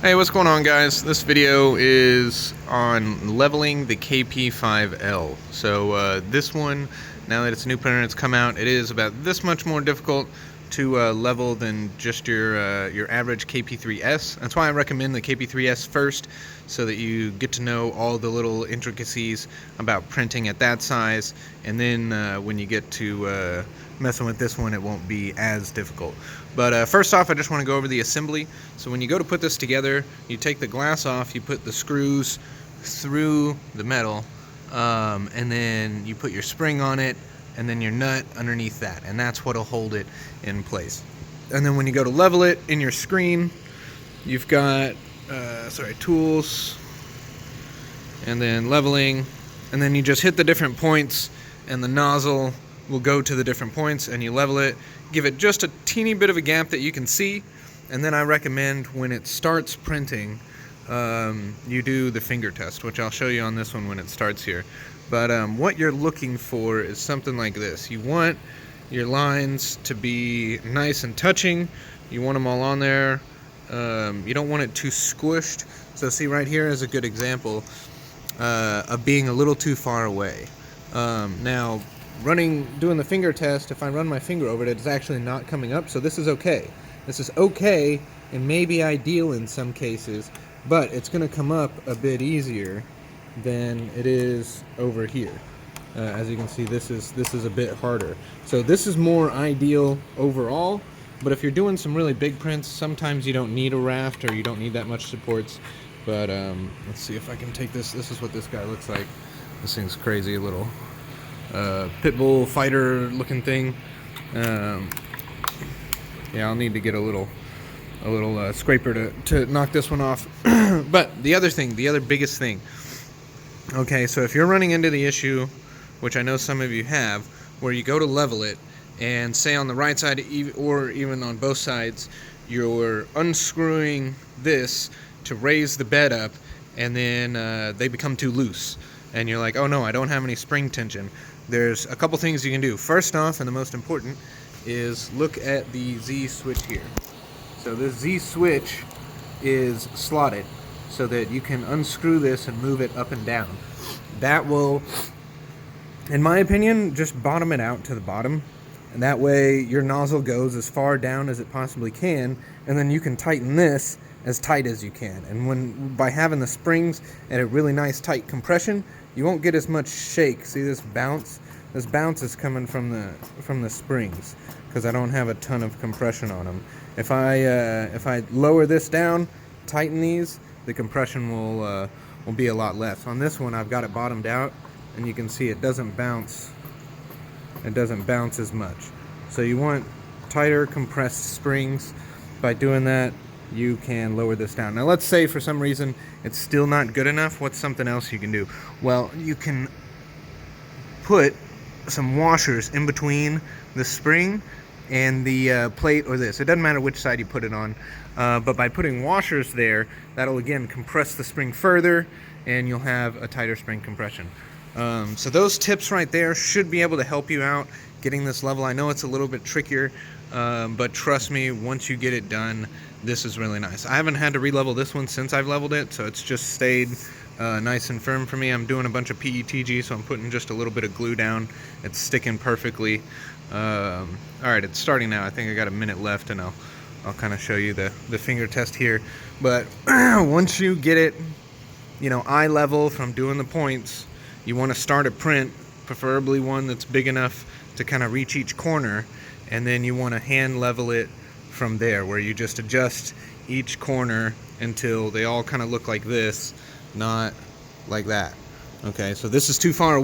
Hey, what's going on, guys? This video is on leveling the KP5L. So this one, now that it's a new printer, it's come out, it is about this much more difficult to level than just your average KP3S. That's why I recommend the KP3S first, so that you get to know all the little intricacies about printing at that size, and then when you get to messing with this one, it won't be as difficult. But first off, I just want to go over the assembly. So when you go to put this together, you take the glass off, you put the screws through the metal, and then you put your spring on it, and then your nut underneath that, and that's what'll hold it in place. And then when you go to level it in your screen, you've got tools, and then leveling, and then you just hit the different points, and the nozzle will go to the different points, and you level it, give it just a teeny bit of a gap that you can see, and then I recommend when it starts printing, you do the finger test, which I'll show you on this one when it starts here. But what you're looking for is something like this. You want your lines to be nice and touching. You want them all on there. You don't want it too squished. So see, right here is a good example of being a little too far away. Now, doing the finger test, if I run my finger over it, it's actually not coming up, so this is okay. This is okay and maybe ideal in some cases, but it's going to come up a bit easier than it is over here. As you can see, this is a bit harder. So this is more ideal overall, but if you're doing some really big prints, sometimes you don't need a raft or you don't need that much supports. But let's see if I can take this. This is what this guy looks like. This thing's crazy, a little pit bull fighter looking thing. Yeah, I'll need to get a little scraper to knock this one off. But the other biggest thing, okay, so if you're running into the issue, which I know some of you have, where you go to level it, and say on the right side or even on both sides, you're unscrewing this to raise the bed up, and then they become too loose, and you're like, oh no, I don't have any spring tension. There's a couple things you can do. First off, and the most important, is look at the Z switch here. So this Z switch is slotted so that you can unscrew this and move it up and down. That will, in my opinion, just bottom it out to the bottom, and that way your nozzle goes as far down as it possibly can, and then you can tighten this as tight as you can. And by having the springs at a really nice tight compression, you won't get as much shake. See this bounce? This bounce is coming from the springs, because I don't have a ton of compression on them. If I lower this down, tighten these, the compression will be a lot less. On this one, I've got it bottomed out, and you can see it doesn't bounce. It doesn't bounce as much. So you want tighter compressed springs. By doing that, you can lower this down. Now let's say for some reason it's still not good enough. What's something else you can do? Well, you can put some washers in between the spring and the plate, or this. It doesn't matter which side you put it on, but by putting washers there, that'll again compress the spring further, and you'll have a tighter spring compression. So those tips right there should be able to help you out getting this level. I know it's a little bit trickier, but trust me, once you get it done, this is really nice. I haven't had to re-level this one since I've leveled it, so it's just stayed nice and firm for me. I'm doing a bunch of PETG, so I'm putting just a little bit of glue down. It's sticking perfectly. Alright, it's starting now. I think I got a minute left, and I'll kind of show you the finger test here. But once you get it, eye level from doing the points, you want to start a print, preferably one that's big enough to kind of reach each corner, and then you want to hand level it from there, where you just adjust each corner until they all kind of look like this, not like that. Okay, so this is too far away.